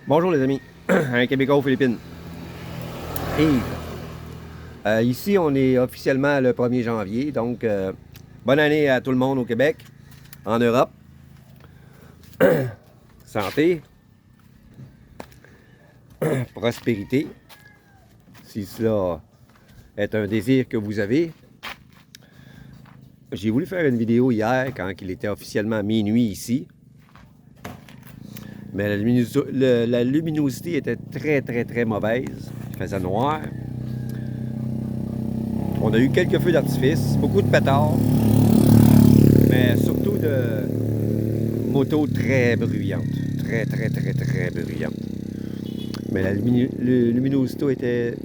Bonjour les amis, un Québécois aux Philippines. Yves. Ici, on est officiellement le 1er janvier, donc bonne année à tout le monde au Québec, en Europe. Santé, prospérité, si cela est un désir que vous avez. J'ai voulu faire une vidéo hier quand il était officiellement minuit ici. Mais la luminosité était très mauvaise. Il faisait noir. On a eu quelques feux d'artifice, beaucoup de pétards, mais surtout de motos très bruyantes. Très bruyantes. Mais la luminosité était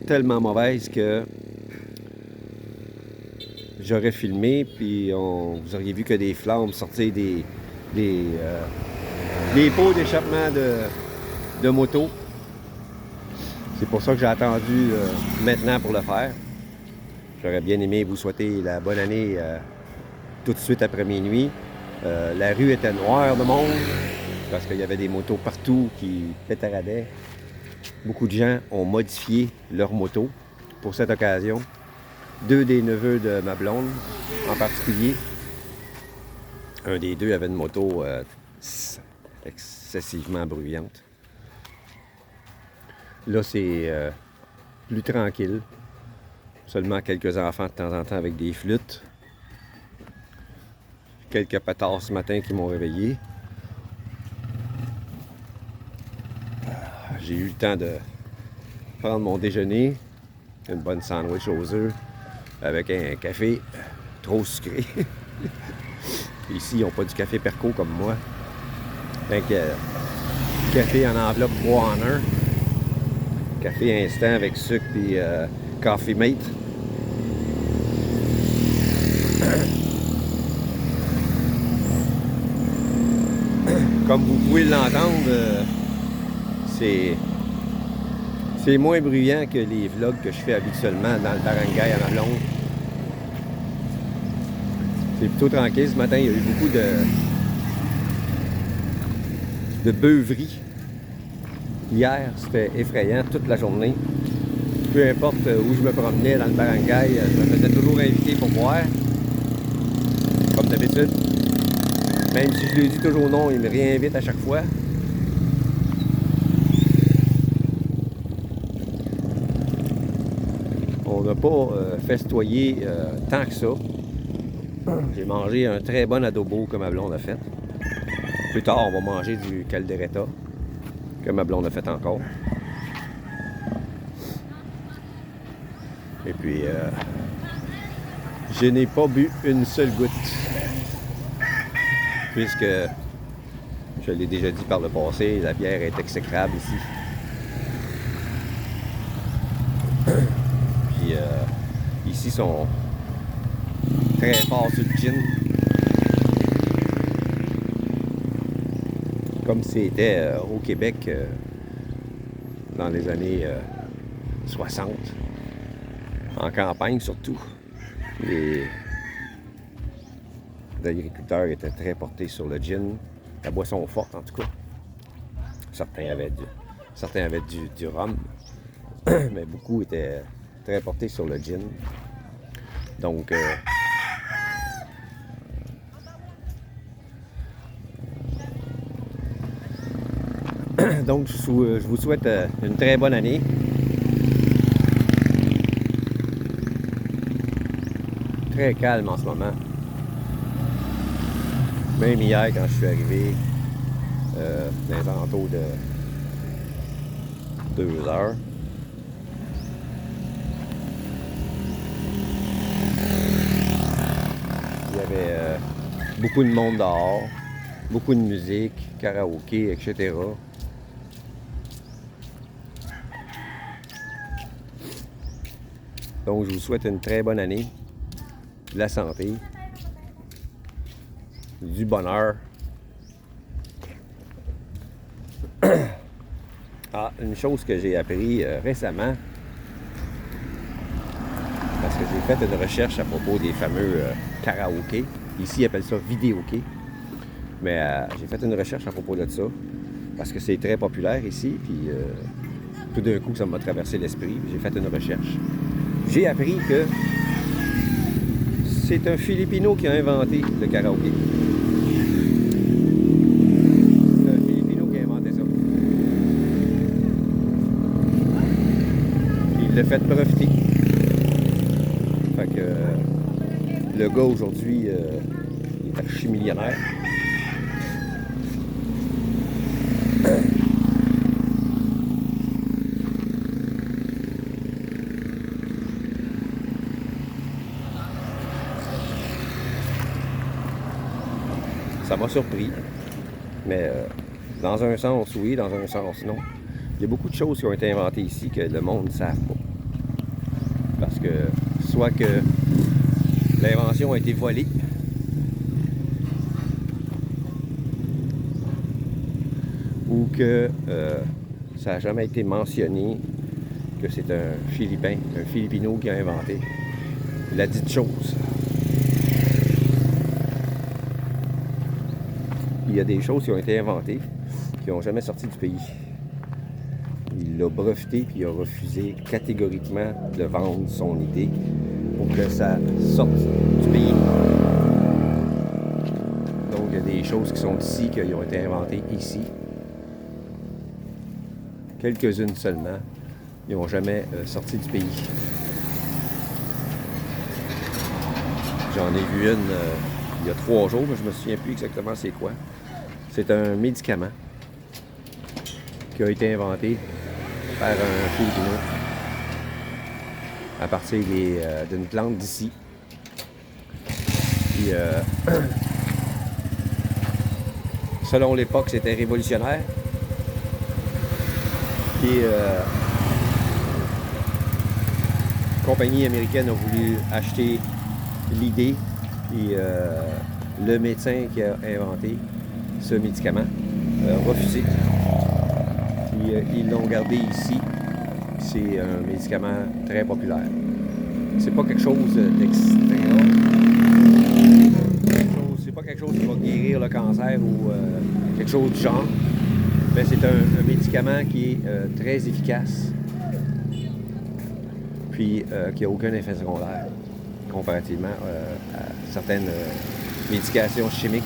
tellement mauvaise que j'aurais filmé, puis vous auriez vu que des flammes sortaient des pots d'échappement de moto. C'est pour ça que j'ai attendu maintenant pour le faire. J'aurais bien aimé vous souhaiter la bonne année tout de suite après minuit. La rue était noire de monde parce qu'il y avait des motos partout qui pétaradaient. Beaucoup de gens ont modifié leur moto pour cette occasion. Deux des neveux de ma blonde en particulier. Un des deux avait une moto excessivement bruyante. Là, c'est plus tranquille. Seulement quelques enfants de temps en temps avec des flûtes. Quelques pétards ce matin qui m'ont réveillé. J'ai eu le temps de prendre mon déjeuner. Une bonne sandwich aux œufs avec un café trop sucré. Ici, ils n'ont pas du café Perco comme moi. Donc, café en enveloppe 3 en 1. Café instant avec sucre et Coffee Mate. Comme vous pouvez l'entendre, c'est moins bruyant que les vlogs que je fais habituellement dans le barangay à ma blonde. C'est plutôt tranquille. Ce matin, il y a eu beaucoup de beuveries. Hier, c'était effrayant toute la journée. Peu importe où je me promenais dans le barangay, je me faisais toujours inviter pour boire. Comme d'habitude. Même si je lui dis toujours non, il me réinvite à chaque fois. On n'a pas festoyé tant que ça. J'ai mangé un très bon adobo que ma blonde a fait. Plus tard, on va manger du caldereta que ma blonde a fait encore. Et puis, je n'ai pas bu une seule goutte. Puisque, je l'ai déjà dit par le passé, la bière est exécrable ici. Puis, ici, ils sont très forts sur le gin. Comme c'était au Québec dans les années 60. En campagne surtout. Les agriculteurs étaient très portés sur le gin. La boisson forte en tout cas. Certains avaient du rhum. Mais beaucoup étaient très portés sur le gin. Donc donc je vous souhaite une très bonne année. Très calme en ce moment. Même hier, quand je suis arrivé, dans les alentours de 2 heures, il y avait beaucoup de monde dehors, beaucoup de musique, karaoké, etc. Donc, je vous souhaite une très bonne année, de la santé, du bonheur. Ah, une chose que j'ai appris récemment, parce que j'ai fait une recherche à propos des fameux karaokés. Ici, ils appellent ça vidéoké. Mais j'ai fait une recherche à propos de ça. parce que c'est très populaire ici. Puis tout d'un coup, ça m'a traversé l'esprit. J'ai fait une recherche. J'ai appris que c'est un Filipino qui a inventé le karaoké. C'est un Filipino qui a inventé ça. Puis il l'a fait breveter. Fait que le gars aujourd'hui est archi-millionnaire. Ça m'a surpris, mais dans un sens oui, dans un sens non. Il y a beaucoup de choses qui ont été inventées ici que le monde ne savent pas. Parce que soit que l'invention a été volée, ou que ça n'a jamais été mentionné que c'est un Philippin, un Filipino qui a inventé la dite chose. Il y a des choses qui ont été inventées qui n'ont jamais sorti du pays. Il l'a breveté puis il a refusé catégoriquement de vendre son idée pour que ça sorte du pays. Donc il y a des choses qui sont ici, qui ont été inventées ici. Quelques-unes seulement. Ils n'ont jamais sorti du pays. J'en ai vu une il y a 3 jours, mais je me souviens plus exactement c'est quoi. C'est un médicament qui a été inventé par un Filipino à partir d'une plante d'ici. Puis, selon l'époque, c'était révolutionnaire. Puis, la compagnie américaine a voulu acheter l'idée. Puis, le médecin qui a inventé ce médicament a refusé. Puis, ils l'ont gardé ici. C'est un médicament très populaire. C'est pas quelque chose d'extra. C'est pas quelque chose qui va guérir le cancer ou quelque chose du genre. Mais c'est un médicament qui est très efficace. Puis qui n'a aucun effet secondaire comparativement à certaines médications chimiques.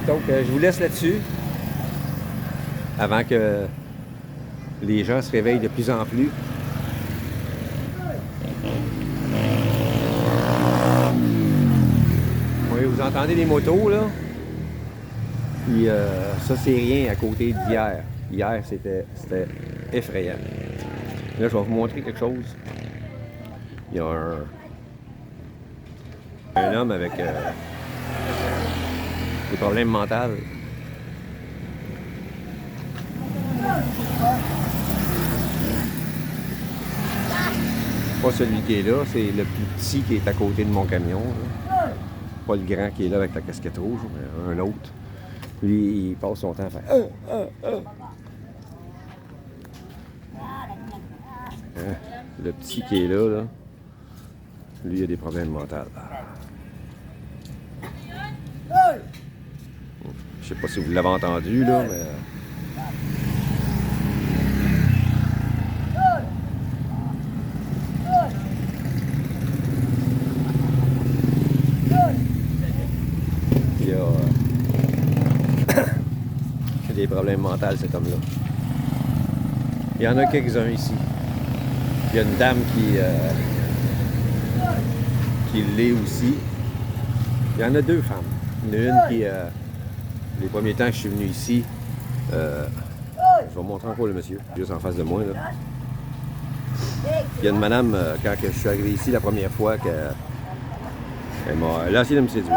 Donc, je vous laisse là-dessus avant que les gens se réveillent de plus en plus. Oui, vous entendez les motos, là? Puis ça, c'est rien à côté d'hier. Hier, c'était effrayant. Là, je vais vous montrer quelque chose. Il y a un homme avec des problèmes mentaux. Pas celui qui est là, c'est le plus petit qui est à côté de mon camion. Là. Pas le grand qui est là avec la casquette rouge, mais un autre. Lui, il passe son temps à faire Hein? Le petit qui est là, lui, il a des problèmes mentaux. Je sais pas si vous l'avez entendu, là, mais... Il a des problèmes mentaux, cet homme-là. Il y en a quelques-uns ici. Il y a une dame qui l'est aussi. Il y en a 2 femmes. Il y en a une qui, les premiers temps que je suis venu ici, je vais vous montrer encore le monsieur, juste en face de moi. Là. Il y a une madame, quand je suis arrivé ici la première fois, elle a essayé de me séduire.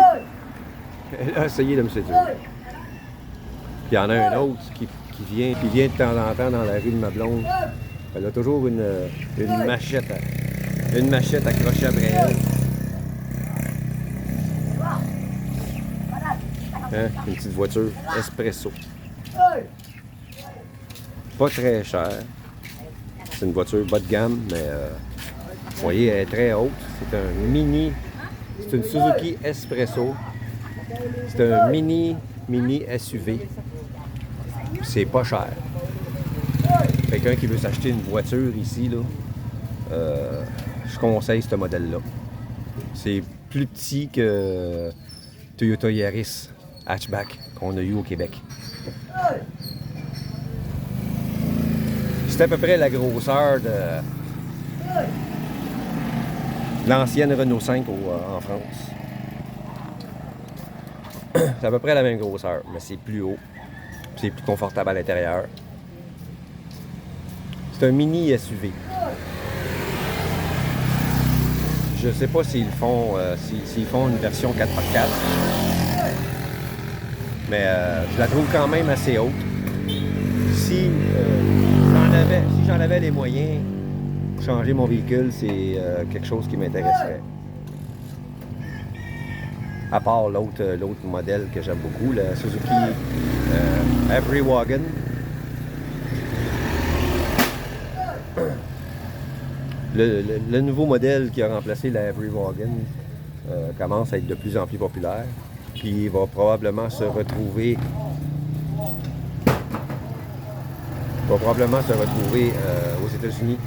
Elle a essayé de me séduire. Puis il y en a un autre qui vient de temps en temps dans la rue de ma blonde. Elle a toujours une machette accrochée après elle. Hein? Une petite voiture espresso. Pas très chère. C'est une voiture bas de gamme, mais Vous voyez, elle est très haute. C'est un mini. C'est une Suzuki Espresso. C'est un mini SUV. C'est pas cher. Quelqu'un qui veut s'acheter une voiture ici, là, je conseille ce modèle-là. C'est plus petit que Toyota Yaris hatchback qu'on a eu au Québec. C'est à peu près la grosseur de l'ancienne Renault 5 en France. C'est à peu près la même grosseur, mais c'est plus haut. C'est plus confortable à l'intérieur. C'est un mini SUV. Je sais pas s'ils font une version 4x4. Mais je la trouve quand même assez haute. Si j'en avais les moyens, changer mon véhicule, c'est quelque chose qui m'intéresserait. À part l'autre modèle que j'aime beaucoup, la Suzuki Everywagon. Le nouveau modèle qui a remplacé la Everywagon commence à être de plus en plus populaire. Puis il va probablement se retrouver aux États-Unis.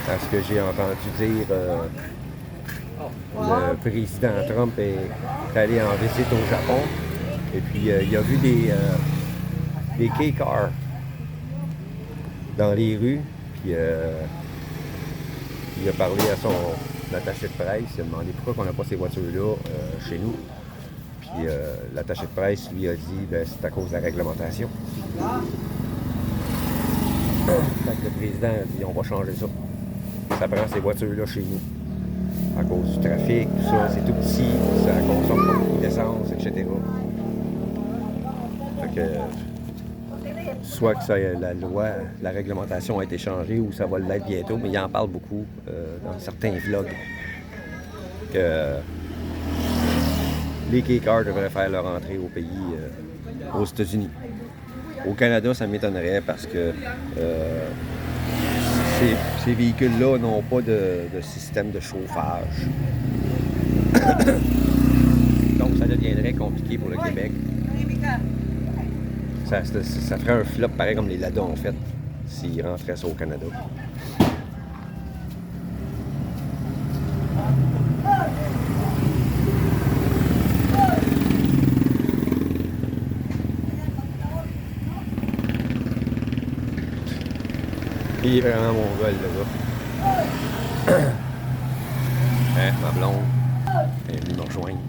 Parce que j'ai entendu dire le président Trump est allé en visite au Japon. Et puis il a vu des K-cars dans les rues. Puis il a parlé à son attaché de presse. Il a demandé pourquoi on n'a pas ces voitures-là chez nous. Puis l'attaché de presse lui a dit ben, c'est à cause de la réglementation. Fait que le président a dit on va changer ça. Ça prend ces voitures-là chez nous. À cause du trafic, tout ça, c'est tout petit, ça consomme pas beaucoup d'essence, etc. Fait que soit que la loi, la réglementation a été changée ou ça va l'être bientôt, mais il en parle beaucoup dans certains vlogs que les K-cars devraient faire leur entrée au pays, aux États-Unis. Au Canada, ça m'étonnerait parce que ces véhicules-là n'ont pas de système de chauffage. Donc, ça deviendrait compliqué pour le Québec. Ça ferait un flop pareil comme les Lada ont fait s'ils rentraient ça au Canada. Il est vraiment mon gars, le gars. Hein, ma blonde. Elle est venue me rejoindre.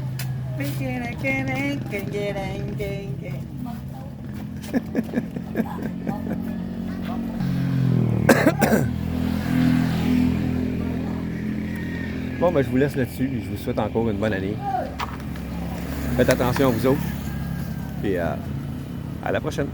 Bon, ben je vous laisse là-dessus. Je vous souhaite encore une bonne année. Faites attention à vous autres. Et à la prochaine.